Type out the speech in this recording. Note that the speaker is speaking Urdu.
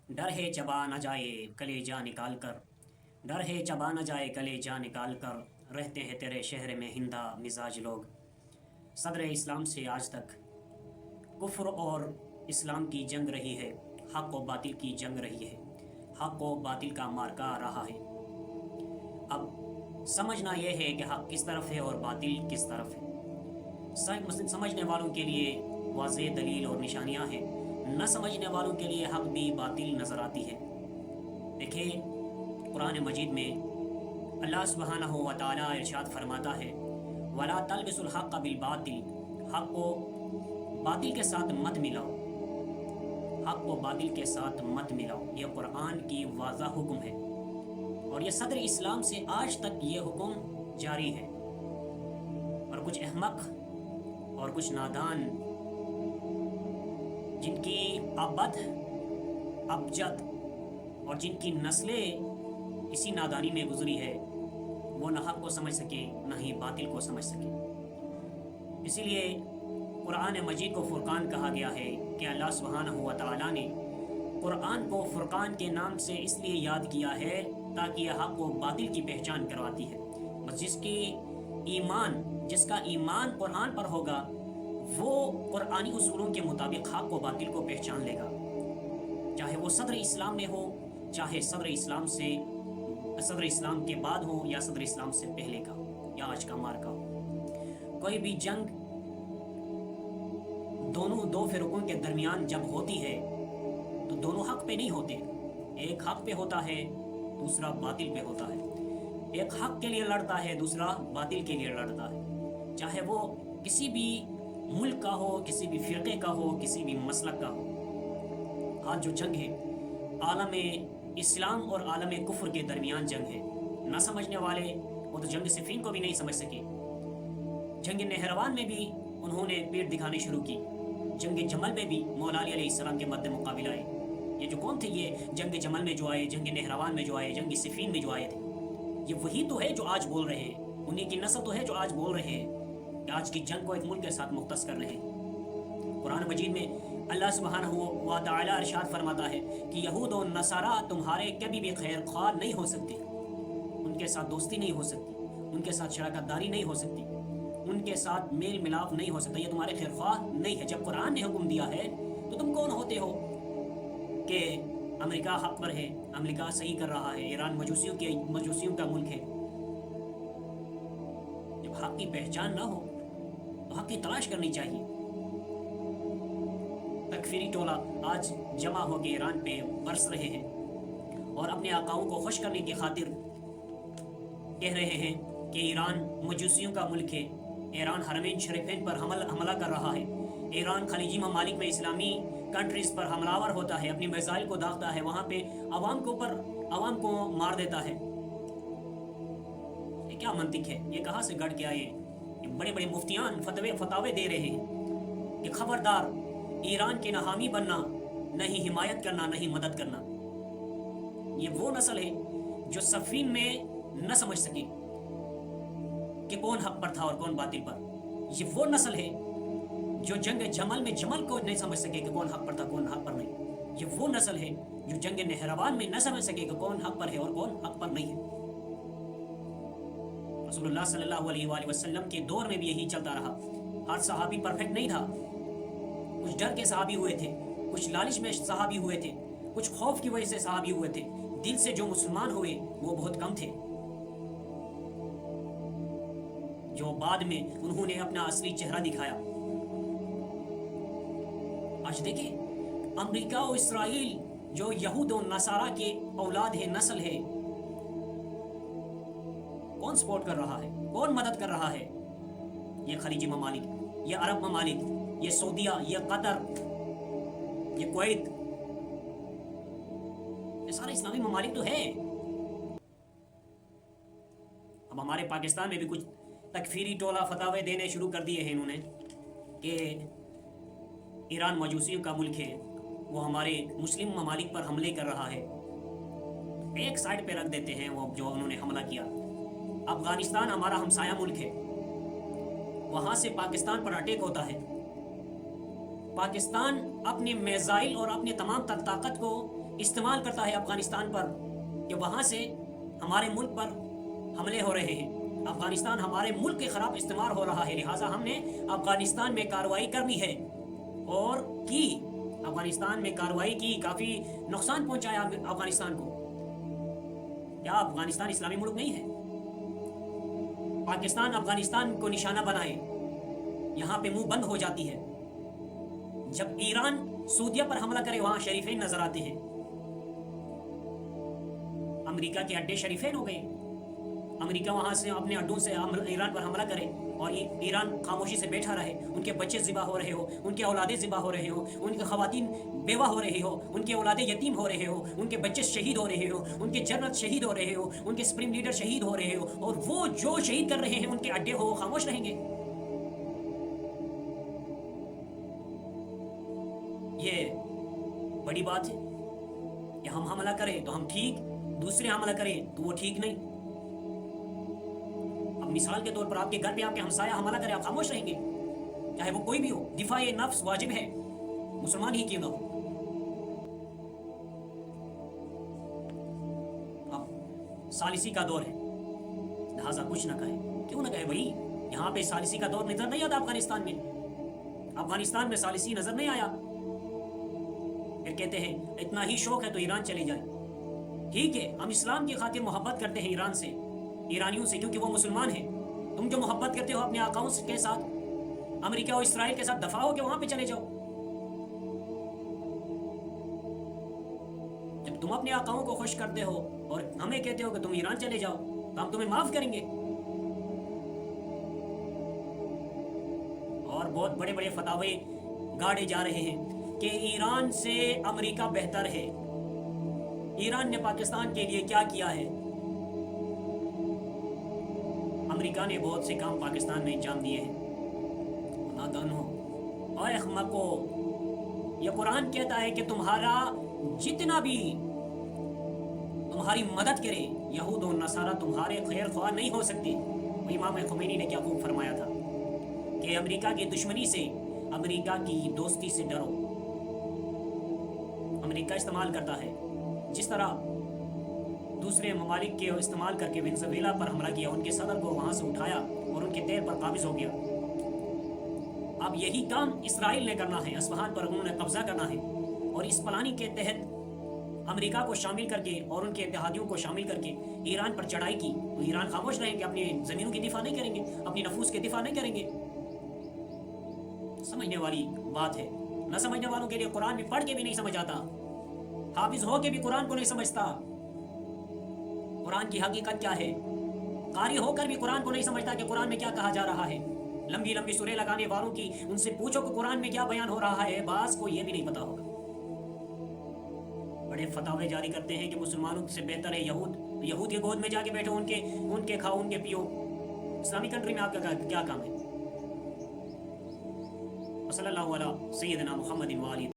ڈر ہے چبا نہ جائے کلیجہ نکال کر، ڈر ہے چبا نہ جائے کلیجہ نکال کر، رہتے ہیں تیرے شہر میں ہندہ مزاج لوگ۔ صدر اسلام سے آج تک کفر اور اسلام کی جنگ رہی ہے، حق و باطل کی جنگ رہی ہے، حق و باطل کا مارکا رہا ہے۔ اب سمجھنا یہ ہے کہ حق کس طرف ہے اور باطل کس طرف ہے۔ سمجھنے والوں کے لیے واضح دلیل اور نشانیاں ہیں، نہ سمجھنے والوں کے لیے حق بھی باطل نظر آتی ہے۔ دیکھیں قرآن مجید میں اللہ سبحانہ و تعالیٰ ارشاد فرماتا ہے وَلَا تَلْبِسُوا الْحَقَّ بِالْبَاطِلِ، حق کو باطل کے ساتھ مت ملاؤ، حق کو باطل کے ساتھ مت ملاؤ، یہ قرآن کی واضح حکم ہے، اور یہ صدر اسلام سے آج تک یہ حکم جاری ہے۔ اور کچھ احمق اور کچھ نادان جن کی ابد ابجد اور جن کی نسلیں اسی نادانی میں گزری ہے، وہ نہ حق کو سمجھ سکے نہ ہی باطل کو سمجھ سکے۔ اسی لیے قرآن مجید کو فرقان کہا گیا ہے کہ اللہ سبحانہ و تعالیٰ نے قرآن کو فرقان کے نام سے اس لیے یاد کیا ہے تاکہ یہ حق و باطل کی پہچان کرواتی ہے۔ بس جس کا ایمان قرآن پر ہوگا وہ قرآنی اصولوں کے مطابق حق و باطل کو پہچان لے گا، چاہے وہ صدر اسلام میں ہو، چاہے صدر اسلام کے بعد ہو یا صدر اسلام سے پہلے کا یا آج کا مارکا ہو۔ کوئی بھی جنگ دو فرقوں کے درمیان جب ہوتی ہے تو دونوں حق پہ نہیں ہوتے، ایک حق پہ ہوتا ہے دوسرا باطل پہ ہوتا ہے، ایک حق کے لیے لڑتا ہے دوسرا باطل کے لیے لڑتا ہے، چاہے وہ کسی بھی ملک کا ہو، کسی بھی فرقے کا ہو، کسی بھی مسلک کا ہو۔ آج جو جنگ ہے عالم اسلام اور عالم کفر کے درمیان جنگ ہے۔ نہ سمجھنے والے وہ تو جنگ صفین کو بھی نہیں سمجھ سکے، جنگ نہروان میں بھی انہوں نے پیٹ دکھانے شروع کی، جنگ جمل میں بھی مولا علی علیہ السلام کے مد مقابل آئے۔ یہ جو کون تھے، یہ جنگ جمل میں جو آئے، جنگ نہروان میں جو آئے، جنگ صفین میں جو آئے تھے، یہ وہی تو ہے جو آج بول رہے ہیں، انہیں کی نسل تو ہے جو آج بول رہے ہیں کہ آج کی جنگ کو ایک ملک کے ساتھ مختص کر رہے ہیں۔ قرآن مجید میں اللہ سبحانہ و تعالیٰ ارشاد فرماتا ہے کہ یہود و نصارہ تمہارے کبھی بھی خیر خواہ نہیں ہو سکتے، ان کے ساتھ دوستی نہیں ہو سکتی، ان کے ساتھ شراکت داری نہیں ہو سکتی، ان کے ساتھ میل ملاپ نہیں ہو سکتا، یہ تمہارے خیر خواہ نہیں ہے۔ جب قرآن نے حکم دیا ہے تو تم کون ہوتے ہو کہ امریکہ حق پر ہے، امریکہ صحیح کر رہا ہے، ایران مجوسیوں کا ملک ہے۔ جب حق کی پہچان نہ ہو تو حق کی تلاش کرنی چاہیے۔ تکفیری ٹولہ آج جمع ہو کے ایران پہ برس رہے ہیں اور اپنے آقاؤں کو خوش کرنے کی خاطر کہہ رہے ہیں کہ ایران مجوسیوں کا ملک ہے، ایران حرمین شریفین پر حملہ کر رہا ہے، ایران خلیجی ممالک میں اسلامی کنٹریز پر حملہ ہوتا ہے، اپنی میزائل کو داغتا ہے، وہاں پہ عوام کو مار دیتا ہے۔ یہ کیا منطق ہے؟ یہ کہاں سے گڑ کے آئے؟ یہ بڑے بڑے مفتیان فتاوے دے رہے ہیں کہ خبردار ایران کے نہ حامی بننا، نہ ہی حمایت کرنا، نہ ہی مدد کرنا۔ یہ وہ نسل ہے جو صفین میں نہ سمجھ سکے کہ کون حق پر تھا اور کون باطل پر۔ یہ وہ نسل ہے جو جنگ جمل میں جمل کو نہیں سمجھ سکے کہ کون حق پر تھا کون حق پر نہیں۔ یہ وہ نسل ہے جو جنگ نہروان میں نہ سمجھ سکے کہ کون حق پر ہے اور کون حق پر نہیں ہے۔ رسول اللہ صلی اللہ علیہ وآلہ وسلم کے دور میں بھی یہی چلتا رہا۔ ہر صحابی پرفیکٹ نہیں تھا، کچھ ڈر کے صحابی ہوئے تھے، کچھ لالچ میں صحابی ہوئے تھے، کچھ خوف کی وجہ سے صحابی ہوئے تھے، دل سے جو مسلمان ہوئے وہ بہت کم تھے، جو بعد میں انہوں نے اپنا اصلی چہرہ دکھایا۔ آج دیکھیں امریکہ و اسرائیل جو یہود و نصارہ کے اولاد ہے، نسل ہے، کون سپورٹ کر رہا ہے، کون مدد کر رہا ہے؟ یہ خلیجی ممالک، یہ عرب ممالک، یہ سعودیہ، یہ قطر، یہ کویت، یہ سارے اسلامی ممالک تو ہیں۔ اب ہمارے پاکستان میں بھی کچھ تکفیری ٹولہ فتاوے دینے شروع کر دیے ہیں انہوں نے کہ ایران مجوسیوں کا ملک ہے، وہ ہمارے مسلم ممالک پر حملے کر رہا ہے۔ ایک سائڈ پہ رکھ دیتے ہیں وہ جو انہوں نے حملہ کیا۔ افغانستان ہمارا ہمسایہ ملک ہے، وہاں سے پاکستان پر اٹیک ہوتا ہے، پاکستان اپنے میزائل اور اپنے تمام تر طاقت کو استعمال کرتا ہے افغانستان پر کہ وہاں سے ہمارے ملک پر حملے ہو رہے ہیں، افغانستان ہمارے ملک کے خلاف استعمال ہو رہا ہے، لہٰذا ہم نے افغانستان میں کارروائی کرنی ہے، اور کی افغانستان میں کارروائی کی، کافی نقصان پہنچایا افغانستان کو۔ کیا افغانستان اسلامی ملک نہیں ہے؟ پاکستان افغانستان کو نشانہ بنائے، یہاں پہ منہ بند ہو جاتی ہے۔ جب ایران سعودیہ پر حملہ کرے وہاں شریفین نظر آتے ہیں، امریکہ کے اڈے شریفین ہو گئے، امریکہ وہاں سے اپنے اڈوں سے ایران پر حملہ کرے اور ایران خاموشی سے بیٹھا رہے، ان کے بچے ذبح ہو رہے ہو، ان کے اولادیں ذبح ہو رہے ہو، ان کے خواتین بیوہ ہو رہے ہو، ان کے اولادیں یتیم ہو رہے ہو، ان کے بچے شہید ہو رہے ہو، ان کے جنرل شہید ہو رہے ہو، ان کے سپریم لیڈر شہید ہو رہے ہو، اور وہ جو شہید کر رہے ہیں ان کے اڈے ہو خاموش رہیں گے؟ یہ بڑی بات ہے کہ ہم حملہ کریں تو ہم ٹھیک، دوسرے حملہ کریں تو وہ ٹھیک نہیں۔ اب مثال کے طور پر آپ کے گھر پہ آپ کے ہمسایہ حملہ کرے، آپ خاموش رہیں گے؟ چاہے وہ کوئی بھی ہو، دفاع نفس واجب ہے، مسلمان ہی کیوں نہ ہو۔ اب ثالثی کا دور ہے، لہٰذا کچھ نہ کہے، کیوں نہ کہے بھائی، یہاں پہ ثالثی کا دور نظر نہیں آتا افغانستان میں، افغانستان میں ثالثی نظر نہیں آیا۔ پھر کہتے ہیں اتنا ہی شوق ہے تو ایران چلے جائے۔ ٹھیک ہے، ہم اسلام کی خاطر محبت کرتے ہیں ایران سے، ایرانیوں سے، کیونکہ وہ مسلمان ہیں۔ تم جو محبت کرتے ہو اپنے آقاؤں کے ساتھ، امریکہ اور اسرائیل کے ساتھ، دفاع ہو کے وہاں پہ چلے جاؤ۔ جب تم اپنے آقاؤں کو خوش کرتے ہو اور ہمیں کہتے ہو کہ تم ایران چلے جاؤ، تو ہم تمہیں معاف کریں گے۔ اور بہت بڑے بڑے فتاوے گاڑے جا رہے ہیں کہ ایران سے امریکہ بہتر ہے، ایران نے پاکستان کے لیے کیا کیا ہے؟ امریکہ نے بہت سے کام پاکستان میں انجام دیے ہیں۔ اور احمقو، یہ قرآن کہتا ہے کہ تمہارا جتنا بھی تمہاری مدد کرے، یہود و نصارہ تمہارے خیر خواہ نہیں ہو سکتے۔ امام خمینی نے کیا خوب فرمایا تھا کہ امریکہ کی دشمنی سے، امریکہ کی دوستی سے ڈرو۔ امریکہ استعمال کرتا ہے، جس طرح دوسرے ممالک کے استعمال کر کے وینزویلا پر حملہ کیا، ان کے صدر کو وہاں سے اٹھایا اور ان کے تیر پر قابض ہو گیا۔ اب یہی کام اسرائیل نے کرنا ہے، اصفہان پر انہوں نے قبضہ کرنا ہے، اور اس پلاننگ کے تحت امریکہ کو شامل کر کے اور ان کے اتحادیوں کو شامل کر کے ایران پر چڑھائی کی، تو ایران خاموش رہیں گے، اپنی زمینوں کی دفاع نہیں کریں گے، اپنی نفوس کے دفاع نہیں کریں گے۔ سمجھنے والی بات ہے، نہ سمجھنے والوں کے لیے قرآن بھی پڑھ کے بھی نہیں سمجھ آتا، حافظ ہو کے بھی قرآن کو نہیں سمجھتا۔ قرآن کی حقیقت کیا ہے؟ قاری ہو کر بھی قرآن کو نہیں سمجھتا کہ قرآن میں کیا کہا جا رہا ہے۔ لمبی لمبی سوریں لگانے والوں کی ان سے پوچھو کہ قرآن میں کیا بیان ہو رہا ہے، بعض کو یہ بھی نہیں پتا ہوگا۔ بڑے فتاوے جاری کرتے ہیں کہ مسلمانوں سے بہتر ہے یہود کے گود میں جا کے بیٹھو، ان کے کھاؤ، ان کے پیو۔ اسلامی کنٹری میں آپ کا کیا کام ہے؟ صلی اللہ علیہ سیدنا محمد و آلہ